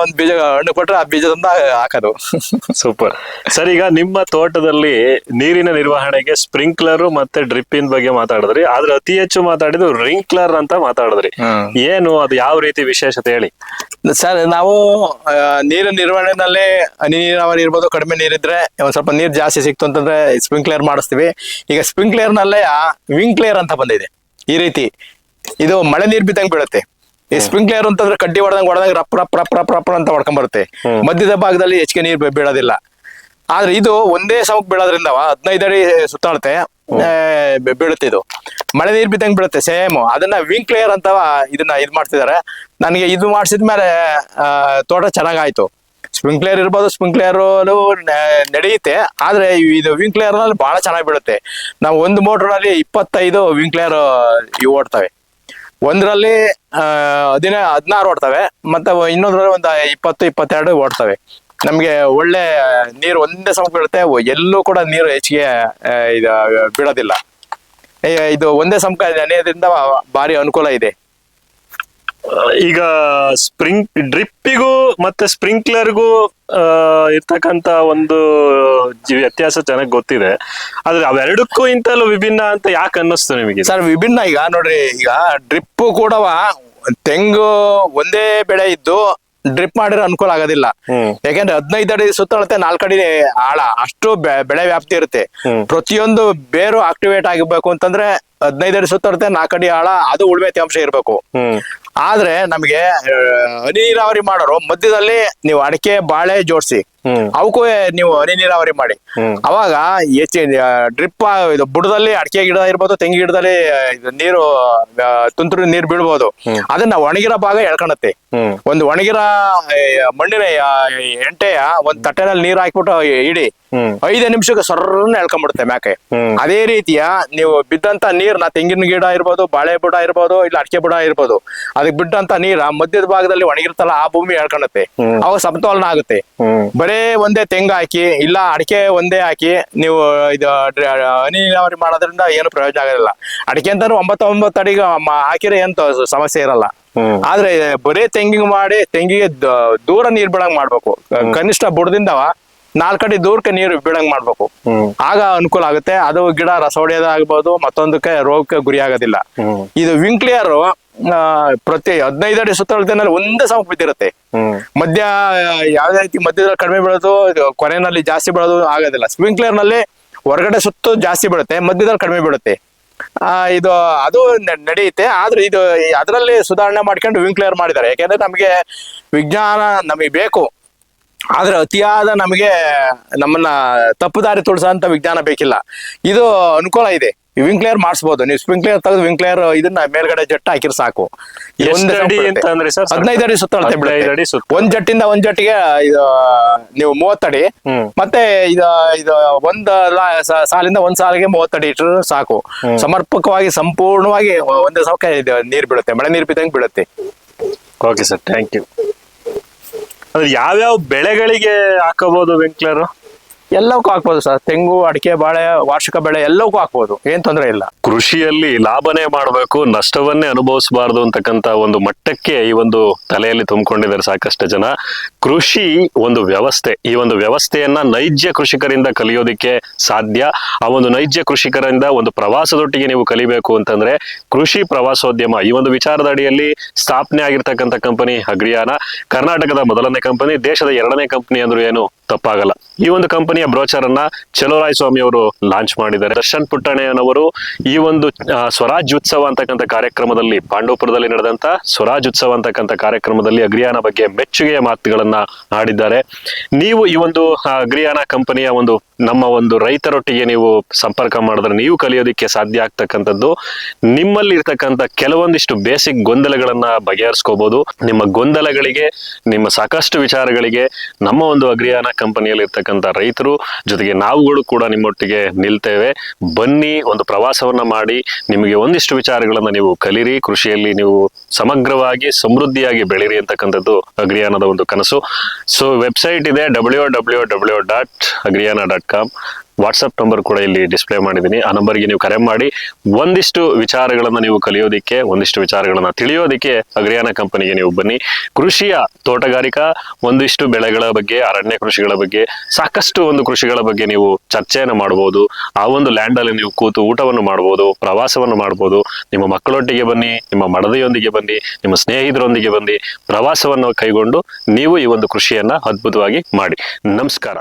ಒಂದ್ ಬೀಜ ಹಣ್ಣು ಕೊಟ್ರೆ ಆ ಬೀಜದಿಂದ ಹಾಕೋದು. Super sir. ಈಗ ನಿಮ್ಮ ತೋಟದಲ್ಲಿ ನೀರಿನ ನಿರ್ವಹಣೆಗೆ ಸ್ಪ್ರಿಂಕ್ಲರ್ ಮತ್ತೆ ಡ್ರಿಪ್ಪಿನ ಬಗ್ಗೆ ಮಾತಾಡಿದ್ರಿ, ಆದ್ರೆ ಅತಿ ಹೆಚ್ಚು ಮಾತಾಡಿದ್ದು ರಿಂಕ್ಲರ್ ಅಂತ ಮಾತಾಡಿದ್ರಿ. ಏನು ಅದು, ಯಾವ ರೀತಿ ವಿಶೇಷತೆ ಹೇಳಿ ಸರ್. ನಾವು ನೀರಿನ ನಿರ್ವಹಣೆನಲ್ಲಿ ಹನಿ ನೀರಾವರಿ ಇರ್ಬೋದು, ಕಡಿಮೆ ನೀರಿದ್ರೆ ಒಂದ್ ಸ್ವಲ್ಪ ನೀರ್ ಜಾಸ್ತಿ ಸಿಕ್ತು ಅಂತಂದ್ರೆ ಸ್ಪ್ರಿಂಕ್ಲೇರ್ ಮಾಡಿಸ್ತೀವಿ. ಈಗ ಸ್ಪ್ರಿಂಕ್ಲೇರ್ ನಲ್ಲೇ ವಿಂಕ್ಲೇರ್ ಅಂತ ಬಂದಿದೆ. ಈ ರೀತಿ ಇದು ಮಳೆ ನೀರ್ ಬಿದ್ದಂಗೆ ಬೀಳುತ್ತೆ. ಈ ಸ್ಪ್ರಿಂಕ್ಲೇರ್ ಅಂತಂದ್ರೆ ಕಡ್ಡಿ ಹೊಡೆದಂಗ್ ರಪ್ ರಪ್ ರಪ್ ರಪ್ ರಪ್ ಅಂತ ಹೊಡ್ಕೊಂಡ್ ಬರುತ್ತೆ. ಮಧ್ಯದ ಭಾಗದಲ್ಲಿ ಹೆಚ್ಚಿಗೆ ನೀರ್ ಬೀಳೋದಿಲ್ಲ. ಆದ್ರೆ ಇದು ಒಂದೇ ಸಮಕ್ಕೆ ಬೀಳೋದ್ರಿಂದ 15 ಅಡಿ ಸುತ್ತಾಡುತ್ತೆ ಬೀಳುತ್ತೆ. ಇದು ಮಳೆ ನೀರ್ ಬಿದ್ದಂಗೆ ಬೀಳುತ್ತೆ ಸೇಮ್. ಅದನ್ನ ವಿಂಕ್ಲೇರ್ ಅಂತ ಇದನ್ನ ಮಾಡ್ತಿದ್ದಾರೆ. ನನಗೆ ಇದು ಮಾಡಿಸಿದ್ಮೇಲೆ ತೋಟ ಚೆನ್ನಾಗಾಯ್ತು. ಸ್ಪ್ರಿಂಕ್ಲೇರ್ ಇರ್ಬೋದು, ಸ್ಪ್ರಿಂಕ್ಲೇರ್ ನಡೆಯುತ್ತೆ, ಆದ್ರೆ ಇದು ವಿಂಕ್ಲೇರ್ ನಲ್ಲಿ ಬಹಳ ಚೆನ್ನಾಗಿ ಬೀಳುತ್ತೆ. ನಾವು ಒಂದು ಮೋಟರ್ ನಲ್ಲಿ 25 ವಿಂಕ್ಲೇರ್ ಇವು ಓಡ್ತವೆ. ಒಂದರಲ್ಲಿ 16 ಓಡ್ತವೆ, ಮತ್ತೆ ಇನ್ನೊಂದ್ರಲ್ಲಿ ಒಂದು 20-22 ಓಡ್ತವೆ. ನಮ್ಗೆ ಒಳ್ಳೆ ನೀರು ಒಂದೇ ಸಮ ಬೀಳುತ್ತೆ. ಎಲ್ಲೂ ಕೂಡ ನೀರು ಹೆಚ್ಚಿಗೆ ಬೀಳೋದಿಲ್ಲ. ಇದು ಒಂದೇ ಸಮಕ ನೆನೆಯೋದ್ರಿಂದ ಭಾರಿ ಅನುಕೂಲ ಇದೆ. ಈಗ ಡ್ರಿಪ್ಪಿಗೂ ಮತ್ತೆ ಸ್ಪ್ರಿಂಕ್ಲರ್ಗೂ ಇರ್ತಕ್ಕಂತ ಒಂದು ವ್ಯತ್ಯಾಸ ಚೆನ್ನಾಗಿ ಗೊತ್ತಿದೆ, ಆದ್ರೆ ಅವೆರಡಕ್ಕೂ ಇಂತಲೂ ವಿಭಿನ್ನ ಅಂತ ಯಾಕೆ ಅನ್ನಿಸ್ತು ನಿಮಗೆ? ಸರ್ ವಿಭಿನ್ನ, ಈಗ ನೋಡ್ರಿ, ಈಗ ಡ್ರಿಪ್ ಕೂಡ ತೆಂಗು ಒಂದೇ ಬೆಳೆ ಇದ್ದು ಡ್ರಿಪ್ ಮಾಡಿರೋ ಅನುಕೂಲ ಆಗೋದಿಲ್ಲ. ಯಾಕೆಂದ್ರೆ 15 ಅಡಿ ಸುತ್ತಳತೆ 4 ಅಡಿ ಆಳ, ಅಷ್ಟು ಬೆಳೆ ವ್ಯಾಪ್ತಿ ಇರುತ್ತೆ. ಪ್ರತಿಯೊಂದು ಬೇರು ಆಕ್ಟಿವೇಟ್ ಆಗಿರ್ಬೇಕು ಅಂತಂದ್ರೆ 15 ಅಡಿ ಸುತ್ತಳತೆ 4 ಅಡಿ ಆಳ, ಅದು ಉಳ್ಮೆ ತೇವಾಂಶ ಇರ್ಬೇಕು. ಆದ್ರೆ ನಮ್ಗೆ ಹನಿ ನೀರಾವರಿ ಮಾಡೋರು ಮಧ್ಯದಲ್ಲಿ ನೀವು ಅಡಿಕೆ ಬಾಳೆ ಜೋಡಿಸಿ ಅವಕ್ಕೂ ನೀವು ಹನಿ ನೀರಾವರಿ ಮಾಡಿ. ಅವಾಗ ಡ್ರಿಪ್ ಇದು ಬುಡದಲ್ಲಿ ಅಡಿಕೆ ಗಿಡ ಇರ್ಬೋದು, ತೆಂಗಿ ಗಿಡದಲ್ಲಿ ನೀರು ತುಂತುರು ನೀರು ಬೀಳ್ಬೋದು. ಅದನ್ನ ಒಣಗಿರೋ ಭಾಗ ಎಳ್ಕೊಳತ್ತೆ. ಒಂದು ಒಣಗಿರೋ ಮಣ್ಣಿನ ಎಂಟೆಯ ಒಂದ್ ತಟ್ಟೆನಲ್ಲಿ ನೀರ್ ಹಾಕ್ಬಿಟ್ಟು ಇಡಿ 5 ನಿಮಿಷಕ್ಕೆ ಸರ್ರನ್ನ ಎಳ್ಕೊಂಡ್ಬಿಡುತ್ತೆ ಮ್ಯಾಕೆ. ಅದೇ ರೀತಿಯ ನೀವು ಬಿದ್ದಂತ ನೀರ್ನ ತೆಂಗಿನ ಗಿಡ ಇರ್ಬೋದು, ಬಾಳೆ ಬುಡ ಇರ್ಬೋದು, ಇಲ್ಲ ಅಡಿಕೆ ಬುಡ ಇರ್ಬೋದು, ಅದಕ್ಕೆ ಬಿಟ್ಟಂತ ನೀರ ಮಧ್ಯದ ಭಾಗದಲ್ಲಿ ಒಣಗಿರ್ತಲ್ಲ ಆ ಭೂಮಿ ಎಳ್ಕೊಳತ್ತೆ. ಅವಾಗ ಸಮತೋಲನ ಆಗುತ್ತೆ. ಬರೇ ಒಂದೇ ತೆಂಗು ಹಾಕಿ ಇಲ್ಲ ಅಡಿಕೆ ಒಂದೇ ಹಾಕಿ ನೀವು ಇದು ಹನಿ ನೀರಾವರಿ ಮಾಡೋದ್ರಿಂದ ಏನು ಪ್ರಯೋಜನ ಆಗೋದಿಲ್ಲ. ಅಡಿಕೆ ಅಂತಾನು 9 ಅಡಿಗೆ ಹಾಕಿದ್ರೆ ಏನು ಸಮಸ್ಯೆ ಇರಲ್ಲ. ಆದ್ರೆ ಬರೇ ತೆಂಗಿಗೆ ಮಾಡಿ ತೆಂಗಿಗೆ ದೂರ ನೀರ್ ಬಿಡಂಗ್ ಮಾಡ್ಬೇಕು. ಕನಿಷ್ಠ ಬುಡದಿಂದ 4 ಅಡಿ ದೂರಕ್ಕೆ ನೀರು ಬೀಳಂಗ್ ಮಾಡ್ಬೇಕು. ಆಗ ಅನುಕೂಲ ಆಗುತ್ತೆ. ಅದು ಗಿಡ ರಸ ಹೊಡೆಯೋದಾಗ್ಬೋದು, ಮತ್ತೊಂದಕ್ಕೆ ರೋಗಕ್ಕೆ ಗುರಿ ಆಗೋದಿಲ್ಲ. ಇದು ವಿಂಕ್ಲಿಯರ್ ಪ್ರತಿ 15 ಅಡಿ ಸುತ್ತಳತೆನಲ್ಲಿ ಒಂದೇ ಸಮಕ್ಕೆ ಬಿದ್ದಿರುತ್ತೆ. ಮಧ್ಯ ಯಾವ್ದೇ ರೀತಿ ಮಧ್ಯದಲ್ಲಿ ಕಡಿಮೆ ಬೀಳೋದು, ಕೊನೆಯಲ್ಲಿ ಜಾಸ್ತಿ ಬೀಳೋದು ಆಗೋದಿಲ್ಲ. ಸ್ಪ್ರಿಂಕ್ಲರ್ ನಲ್ಲಿ ಹೊರಗಡೆ ಸುತ್ತು ಜಾಸ್ತಿ ಬೀಳುತ್ತೆ, ಮಧ್ಯದಲ್ಲಿ ಕಡಿಮೆ ಬೀಳುತ್ತೆ. ಇದು ಅದು ನಡೆಯುತ್ತೆ. ಆದ್ರೆ ಇದು ಅದರಲ್ಲಿ ಸುಧಾರಣೆ ಮಾಡ್ಕೊಂಡು ವಿಂಕ್ಲೇರ್ ಮಾಡಿದ್ದಾರೆ. ಯಾಕೆಂದ್ರೆ ನಮಗೆ ವಿಜ್ಞಾನ ನಮಗೆ ಬೇಕು, ಆದ್ರೆ ಅತಿಯಾದ ನಮಗೆ ನಮ್ಮನ್ನ ತಪ್ಪುದಾರಿ ತುಳಿಸೋಂತ ವಿಜ್ಞಾನ ಬೇಕಿಲ್ಲ. ಇದು ಅನುಕೂಲ ಇದೆ. ವಿಂಕ್ಲೇರ್ ಮಾಡಿಸಬಹುದು. ನೀವು ಸ್ಪ್ರಿಂಕ್ಲೇರ್ ತೆಗೆದು ವಿಂಕ್ಲೇರ್ ಇದನ್ನ ಮೇಲ್ಗಡೆ ಜಟ್ಟ ಹಾಕಿರ್ ಸಾಕು. 15 ಅಡಿ ಸುತ್ತಳತೆ ಬಿಡುತ್ತೆ. ಒಂದ್ ಜಟ್ಟಿಂದ ಒಂದ್ ಜಟ್ಟಿಗೆ ನೀವು 30 ಅಡಿ, ಮತ್ತೆ ಇದು ಒಂದ್ ಸಾಲಿಂದ ಒಂದ್ ಸಾಲಿಗೆ 30 ಅಡಿ ಇಟ್ಟರು ಸಾಕು. ಸಮರ್ಪಕವಾಗಿ ಸಂಪೂರ್ಣವಾಗಿ ಒಂದೇ ಸಮಕ್ಕೆ ನೀರ್ ಬೀಳುತ್ತೆ, ಮಳೆ ನೀರ್ ಬಿದ್ದಂಗೆ ಬೀಳುತ್ತೆ. Okay sir, thank you. ಅಂದ್ರೆ ಯಾವ್ಯಾವ ಬೆಳೆಗಳಿಗೆ ಹಾಕಬಹುದು ವಿಂಕ್ಲರ್? ಎಲ್ಲವಕ್ಕೂ ಹಾಕ್ಬೋದು ಸರ್. ತೆಂಗು, ಅಡಿಕೆ, ಬಾಳೆ, ವಾರ್ಷಿಕ ಬೆಳೆ ಎಲ್ಲವಕ್ಕೂ ಹಾಕ್ಬೋದು, ಏನ್ ತೊಂದರೆ ಇಲ್ಲ. ಕೃಷಿಯಲ್ಲಿ ಲಾಭನೇ ಮಾಡಬೇಕು, ನಷ್ಟವನ್ನೇ ಅನುಭವಿಸಬಾರ್ದು ಅಂತಕ್ಕಂತ ಒಂದು ಮಟ್ಟಕ್ಕೆ ಈ ಒಂದು ತಲೆಯಲ್ಲಿ ತುಂಬಿಕೊಂಡಿದ್ದಾರೆ ಸಾಕಷ್ಟು ಜನ. ಕೃಷಿ ಒಂದು ವ್ಯವಸ್ಥೆ. ಈ ಒಂದು ವ್ಯವಸ್ಥೆಯನ್ನ ನೈಜ ಕೃಷಿಕರಿಂದ ಕಲಿಯೋದಿಕ್ಕೆ ಸಾಧ್ಯ. ಆ ಒಂದು ನೈಜ ಕೃಷಿಕರಿಂದ ಒಂದು ಪ್ರವಾಸದೊಟ್ಟಿಗೆ ನೀವು ಕಲಿಬೇಕು ಅಂತಂದ್ರೆ ಕೃಷಿ ಪ್ರವಾಸೋದ್ಯಮ ಈ ಒಂದು ವಿಚಾರದ ಅಡಿಯಲ್ಲಿ ಸ್ಥಾಪನೆ ಆಗಿರ್ತಕ್ಕಂಥ ಕಂಪನಿ ಅಗ್ರಿಯಾನ. ಕರ್ನಾಟಕದ ಮೊದಲನೇ ಕಂಪನಿ, ದೇಶದ 2ನೇ ಕಂಪನಿ ಅಂದ್ರೂ ಏನು ತಪ್ಪಾಗಲ್ಲ. ಈ ಒಂದು ಕಂಪನಿಯ ಬ್ರೋಚರ್ ಅನ್ನ ಚಲೋರಾಯ್ ಸ್ವಾಮಿ ಅವರು ಲಾಂಚ್ ಮಾಡಿದ್ದಾರೆ. ದರ್ಶನ್ ಪುಟ್ಟಣ್ಣಯ್ಯನವರು ಈ ಒಂದು ಸ್ವರಾಜ್ಯೋತ್ಸವ ಅಂತಕ್ಕಂಥ ಕಾರ್ಯಕ್ರಮದಲ್ಲಿ, ಪಾಂಡವಪುರದಲ್ಲಿ ನಡೆದಂತ ಸ್ವರಾಜ್ಯೋತ್ಸವ ಅಂತಕ್ಕಂಥ ಕಾರ್ಯಕ್ರಮದಲ್ಲಿ ಅಗ್ರಿಯಾನ ಬಗ್ಗೆ ಮೆಚ್ಚುಗೆಯ ಮಾತುಗಳನ್ನ ಆಡಿದ್ದಾರೆ. ನೀವು ಈ ಒಂದು ಅಗ್ರಿಯಾನ ಕಂಪನಿಯ ಒಂದು ನಮ್ಮ ಒಂದು ರೈತರೊಟ್ಟಿಗೆ ನೀವು ಸಂಪರ್ಕ ಮಾಡಿದ್ರೆ ನೀವು ಕಲಿಯೋದಿಕ್ಕೆ ಸಾಧ್ಯ ಆಗ್ತಕ್ಕಂಥದ್ದು ನಿಮ್ಮಲ್ಲಿ ಇರ್ತಕ್ಕಂಥ ಕೆಲವೊಂದಿಷ್ಟು ಬೇಸಿಕ್ ಗೊಂದಲಗಳನ್ನ ಬಗೆಹರಿಸ್ಕೋಬಹುದು. ನಿಮ್ಮ ಗೊಂದಲಗಳಿಗೆ, ನಿಮ್ಮ ಸಾಕಷ್ಟು ವಿಚಾರಗಳಿಗೆ ನಮ್ಮ ಒಂದು ಅಗ್ರಿಯಾನ ಕಂಪನಿಯಲ್ಲಿ ಇರ್ತಕ್ಕಂಥ ರೈತರು ಜೊತೆಗೆ ನಾವುಗಳು ಕೂಡ ನಿಮ್ಮೊಟ್ಟಿಗೆ ನಿಲ್ತೇವೆ. ಬನ್ನಿ, ಒಂದು ಪ್ರವಾಸವನ್ನ ಮಾಡಿ ನಿಮಗೆ ಒಂದಿಷ್ಟು ವಿಚಾರಗಳನ್ನ ನೀವು ಕಲಿರಿ. ಕೃಷಿಯಲ್ಲಿ ನೀವು ಸಮಗ್ರವಾಗಿ ಸಮೃದ್ಧಿಯಾಗಿ ಬೆಳೀರಿ ಅಂತಕ್ಕಂಥದ್ದು ಅಗ್ರಿಯಾನದ ಒಂದು ಕನಸು. ಸೊ ವೆಬ್ಸೈಟ್ ಇದೆ www.agriana.com. ವಾಟ್ಸಪ್ ನಂಬರ್ ಕೂಡ ಇಲ್ಲಿ ಡಿಸ್ಪ್ಲೇ ಮಾಡಿದ್ದೀನಿ. ಆ ನಂಬರ್ಗೆ ನೀವು ಕರೆ ಮಾಡಿ ಒಂದಿಷ್ಟು ವಿಚಾರಗಳನ್ನ ನೀವು ಕಲಿಯೋದಿಕ್ಕೆ, ಒಂದಿಷ್ಟು ವಿಚಾರಗಳನ್ನ ತಿಳಿಯೋದಿಕ್ಕೆ ಅಗ್ರಿಯಾನ ಕಂಪನಿಗೆ ನೀವು ಬನ್ನಿ. ಕೃಷಿಯ ತೋಟಗಾರಿಕಾ ಒಂದಿಷ್ಟು ಬೆಳೆಗಳ ಬಗ್ಗೆ, ಅರಣ್ಯ ಕೃಷಿಗಳ ಬಗ್ಗೆ, ಸಾಕಷ್ಟು ಒಂದು ಕೃಷಿಗಳ ಬಗ್ಗೆ ನೀವು ಚರ್ಚೆಯನ್ನು ಮಾಡಬಹುದು. ಆ ಒಂದು ಲ್ಯಾಂಡ್ ಅಲ್ಲಿ ನೀವು ಕೂತು ಊಟವನ್ನು ಮಾಡಬಹುದು, ಪ್ರವಾಸವನ್ನು ಮಾಡಬಹುದು. ನಿಮ್ಮ ಮಕ್ಕಳೊಟ್ಟಿಗೆ ಬನ್ನಿ, ನಿಮ್ಮ ಮಡದಿಯೊಂದಿಗೆ ಬನ್ನಿ, ನಿಮ್ಮ ಸ್ನೇಹಿತರೊಂದಿಗೆ ಬನ್ನಿ, ಪ್ರವಾಸವನ್ನು ಕೈಗೊಂಡು ನೀವು ಈ ಒಂದು ಕೃಷಿಯನ್ನ ಅದ್ಭುತವಾಗಿ ಮಾಡಿ. ನಮಸ್ಕಾರ.